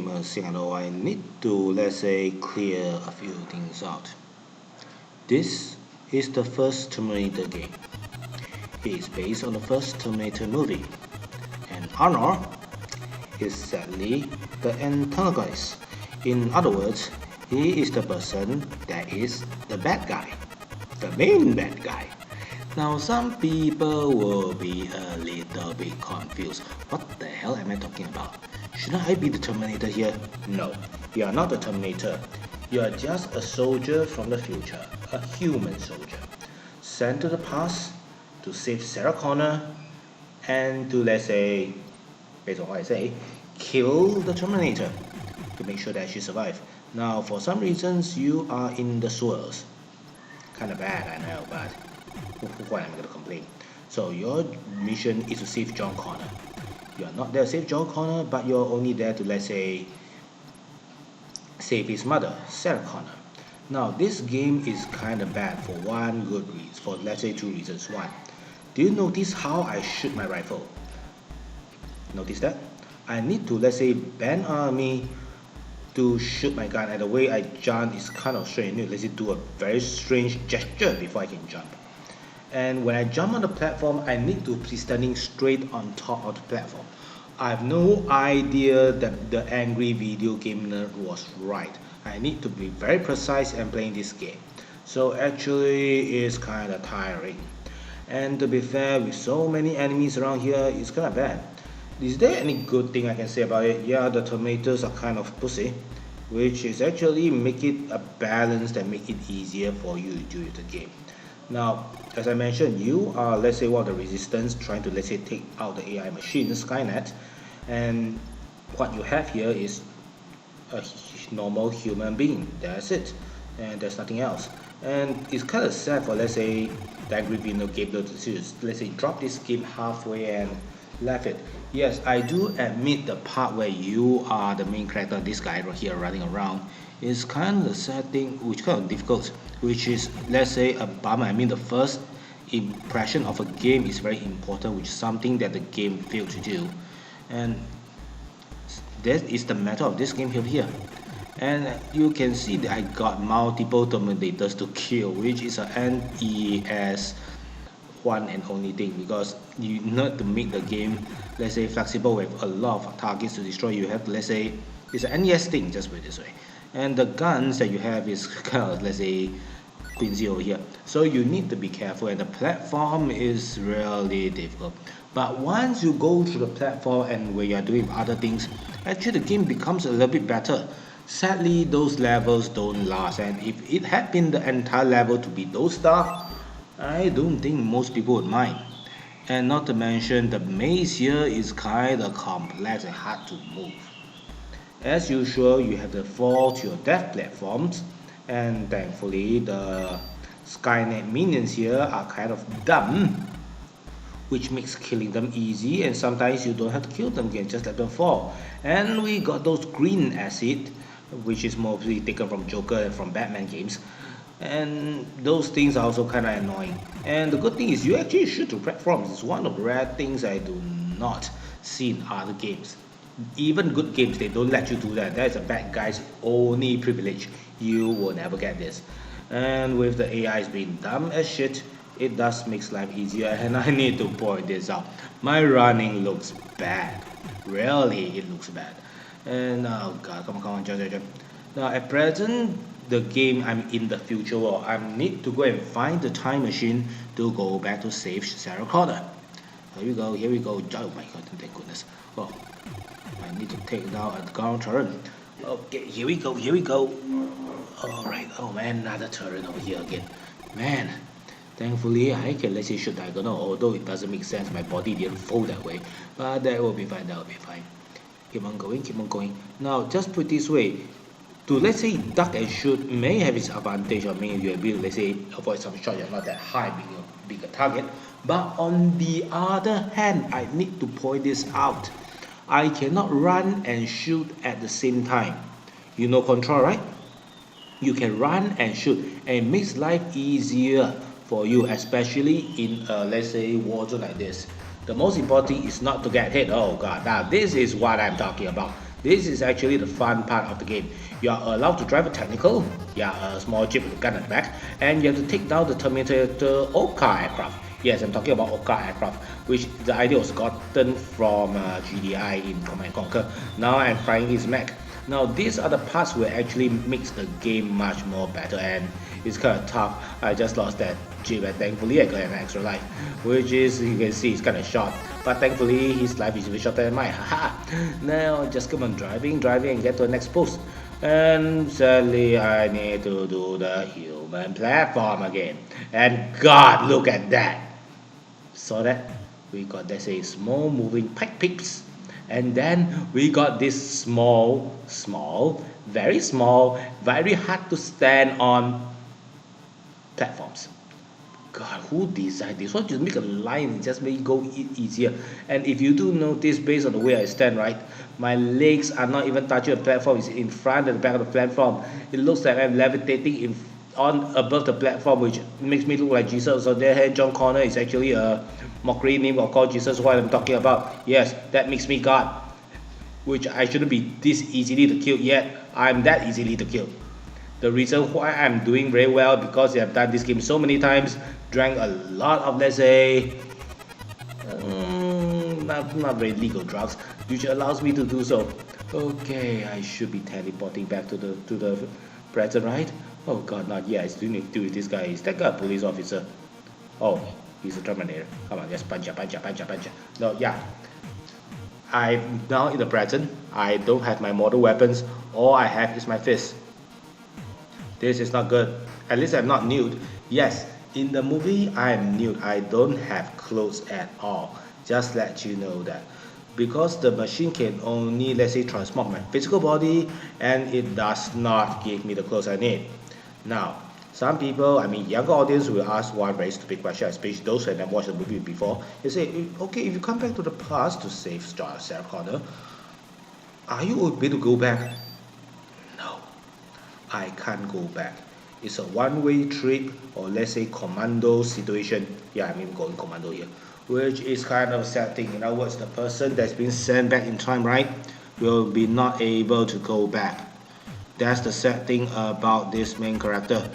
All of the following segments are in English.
gamers, I need to, let's say, clear a few things out. This is the first Terminator game. It is based on the first Terminator movie, and Arnold is sadly the antagonist. In other words, he is the person that is the bad guy, the main bad guy. Now, some people will be a little bit confused. What the hell am I talking about? Shouldn't I be the Terminator here? No, you are not the Terminator. You are just a soldier from the future, a human soldier, sent to the past to save Sarah Connor and to, let's say, based on what I say, kill the Terminator to make sure that she survives. Now, for some reasons, you are in the sewers. Kinda bad, I know, but why am I gonna complain? So your mission is to save John Connor. You are not there to save John Connor, but you're only there to, let's say, save his mother, Sarah Connor. Now this game is kinda bad for one good reason, for let's say two reasons. One, do you notice how I shoot my rifle? Notice that? I need to, let's say, bend army to shoot my gun, and the way I jump is kind of strange. Let's say do a very strange gesture before I can jump. And when I jump on the platform, I need to be standing straight on top of the platform. I have no idea that the angry video game nerd was right. I need to be very precise and playing this game. So actually it's kinda tiring. And to be fair, with so many enemies around here, it's kinda bad. Is there any good thing I can say about it? Yeah, the tomatoes are kind of pussy, which is actually make it a balance that make it easier for you to do the game. Now, as I mentioned, you are, let's say, one of the resistance trying to, let's say, take out the AI machine, Skynet, and what you have here is a normal human being. That's it, and there's nothing else. And it's kind of sad for, let's say, the angry video game to let's say, drop this game halfway and left it. Yes, I do admit the part where you are the main character, this guy right here running around, is kind of a sad thing, which kind of difficult, which is, let's say, a bummer. I mean, the first impression of a game is very important, which is something that the game failed to do. And that is the matter of this game here. And you can see that I got multiple Terminators to kill, which is an NES one and only thing, because you need to make the game, let's say, flexible with a lot of targets to destroy. You have to, let's say, it's an NES thing, just put it this way. And the guns that you have is kind of, let's say, Quincy over here. So you need to be careful, and the platform is really difficult. But once you go through the platform and where you're doing other things, actually the game becomes a little bit better. Sadly, those levels don't last, and if it had been the entire level to be those stuff, I don't think most people would mind. And not to mention, the maze here is kinda complex and hard to move. As usual, you have to fall to your death platforms, and thankfully the Skynet minions here are kind of dumb, which makes killing them easy, and sometimes you don't have to kill them, you can just let them fall. And we got those green acid, which is mostly taken from Joker and from Batman games, and those things are also kind of annoying. And the good thing is you actually shoot to platforms. It's one of the rare things I do not see in other games. Even good games, they don't let you do that. That is a bad guy's only privilege. You will never get this. And with the AIs being dumb as shit, it does make life easier, and I need to point this out. My running looks bad. Really, it looks bad. And oh god, come on, jump. Now at present, the game, I'm in the future world. I need to go and find the time machine to go back to save Sarah Connor. Here we go. Oh my god, thank goodness. Oh, I need to take down a ground turret. Okay, here we go. Alright, oh man, another turret over here again. Man, thankfully I can, let's say, shoot diagonal, although it doesn't make sense, my body didn't fold that way. But that will be fine. Keep on going. Now, just put it this way, to, let's say, duck and shoot may have its advantage. I mean, you're able to, let's say, avoid some shot, you're not that high being a bigger target. But on the other hand, I need to point this out. I cannot run and shoot at the same time. You know control, right? You can run and shoot, and it makes life easier for you, especially in a, let's say, war zone like this. The most important thing is not to get hit. Oh god, now this is what I'm talking about. This is actually the fun part of the game. You are allowed to drive a technical, yeah, a small jeep with a gun at the back, and you have to take down the Terminator Oka aircraft. Yes, I'm talking about Oka aircraft, which the idea was gotten from GDI in Command & Conquer. Now I'm flying his mech. Now these are the parts where actually makes the game much more better, and it's kind of tough. I just lost that jeep and thankfully I got an extra life, which is, you can see, it's kind of short, but thankfully his life is even shorter than mine. Haha. Now just come on, driving and get to the next post. And sadly I need to do the human platform again, and God, look at that. Saw that? We got, let's say, small moving pipe pips, and then we got this very small, very hard to stand on platforms. God, who designed this? Why don't you make a line and just make it go easier? And if you do notice, based on the way I stand, right, my legs are not even touching the platform. It's in front and the back of the platform. It looks like I'm levitating on above the platform, which makes me look like Jesus. On the other hand, John Connor is actually a mockery name of called Jesus, what I'm talking about. Yes, that makes me God, which I shouldn't be this easily to kill, yet I'm that easily to kill. The reason why I'm doing very well because I've done this game so many times, drank a lot of, let's say, not very legal drugs, which allows me to do so. Okay, I should be teleporting back to the present, right? Oh God, not yet. I still need to deal with this guy. Is that guy a police officer? Oh, he's a Terminator. Come on, just punch. No, yeah. I'm now in the present. I don't have my mortal weapons. All I have is my fist. This is not good. At least I'm not nude. Yes, in the movie I'm nude. I don't have clothes at all. Just let you know that. Because the machine can only, let's say, transform my physical body, and it does not give me the clothes I need. Now, some people, I mean younger audience, will ask one very stupid question, especially those who have never watched the movie before. They say, okay, if you come back to the past to save Sarah Connor, are you able to go back? No, I can't go back. It's a one-way trip, or let's say commando situation. Yeah, I mean going commando here, which is kind of a sad thing. In other words, the person that's been sent back in time, right, will be not able to go back. That's the sad thing about this main character.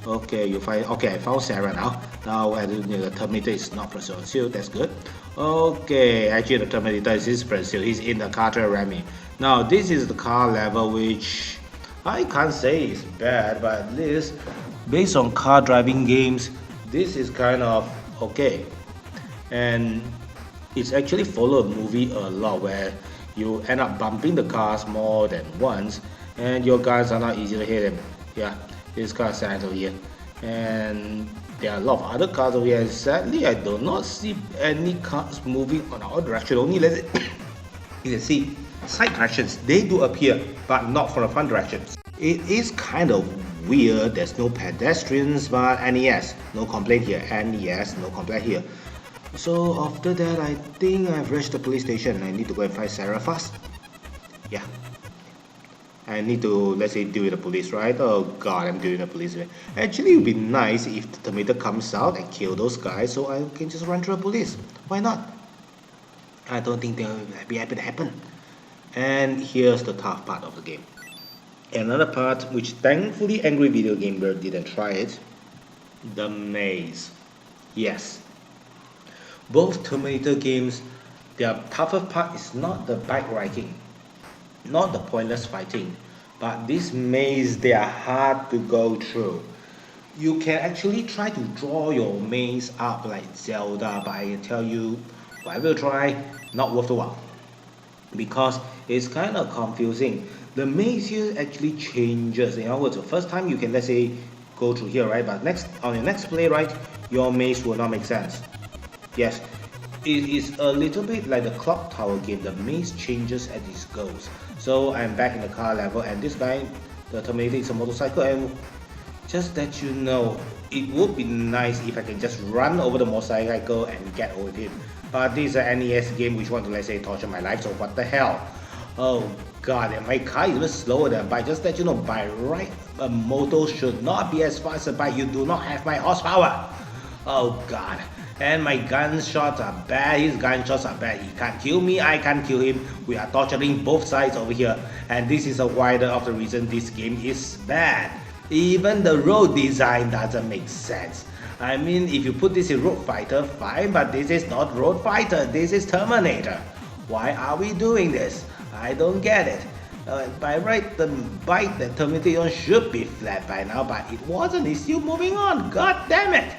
Okay, you find, okay, I found Sarah now. Now the Terminator is not Brazil, that's good. Okay, actually the Terminator is Brazil. He's in the car to ram me. Now this is the car level, which I can't say is bad, but at least based on car driving games, this is kind of okay. And it's actually followed a movie a lot where you end up bumping the cars more than once, and your guys are not easy to hit him. Yeah, this car is sad over here, and there are a lot of other cars over here. And sadly, I do not see any cars moving on our direction. Only let's you can see side directions. They do appear, but not from the front directions. It is kind of weird. There's no pedestrians, but NES, no complaint here. NES, no complaint here. So after that, I think I've reached the police station. I need to go and find Sarah fast. Yeah. I need to, let's say, deal with the police, right? Oh God, I'm dealing with the police. Actually, it would be nice if the Terminator comes out and kill those guys, so I can just run through the police. Why not? I don't think they'll be happy to happen. And here's the tough part of the game. Another part, which thankfully Angry Video Gamer didn't try it, the maze. Yes. Both Terminator games, their toughest part is not the bike riding, not the pointless fighting, but this maze, they are hard to go through. You can actually try to draw your maze up like Zelda, but I tell you, whatever you try, not worth the while. Because it's kind of confusing. The maze here actually changes. In other words, the first time you can, let's say, go through here, right? But next, on your next play, right, your maze will not make sense. Yes, it is a little bit like the clock tower game. The maze changes as it goes. So I'm back in the car level, and this guy, the Terminator, is a motorcycle, and just that you know, it would be nice if I can just run over the motorcycle and get over him. But this is an NES game which want to, let's say, torture my life, so what the hell? Oh God, and my car is even slower than a bike. Just that you know, by right, a motor should not be as fast as a bike. You do not have my horsepower. Oh God. And my gunshots are bad, his gunshots are bad. He can't kill me, I can't kill him. We are torturing both sides over here. And this is a wider of the reason this game is bad. Even the road design doesn't make sense. I mean, if you put this in Road Fighter, fine, but this is not Road Fighter, this is Terminator. Why are we doing this? I don't get it. By right, the bike that Terminator should be flat by now, but it wasn't. It's still moving on. God damn it!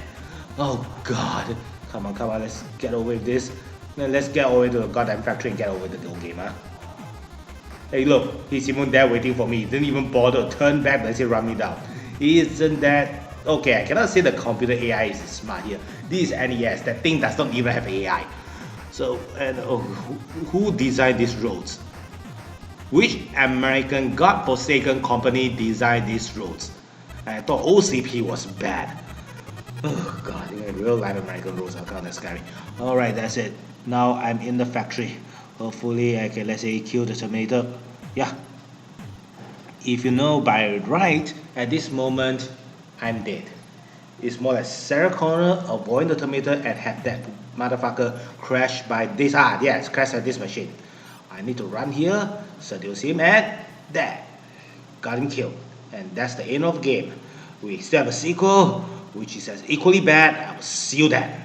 Oh God! Come on, let's get over with this. Let's get over to the goddamn factory and get over the game, huh? Hey, look, he's even there waiting for me. He didn't even bother to turn back. Let's say run me down. Isn't that okay? I cannot say the computer AI is smart here. This is NES. That thing does not even have AI. So, and who designed these roads? Which American godforsaken company designed these roads? I thought OCP was bad. Oh God, in real life American roads are kind of scary. Alright, that's it. Now I'm in the factory. Hopefully I can, let's say, kill the Terminator. Yeah. If you know by right, at this moment, I'm dead. It's more like Sarah Connor avoiding the Terminator and have that motherfucker crash by this. Yes, crash at this machine. I need to run here, seduce him, and there. Got him killed. And that's the end of the game. We still have a sequel, which is as equally bad. I will see you then.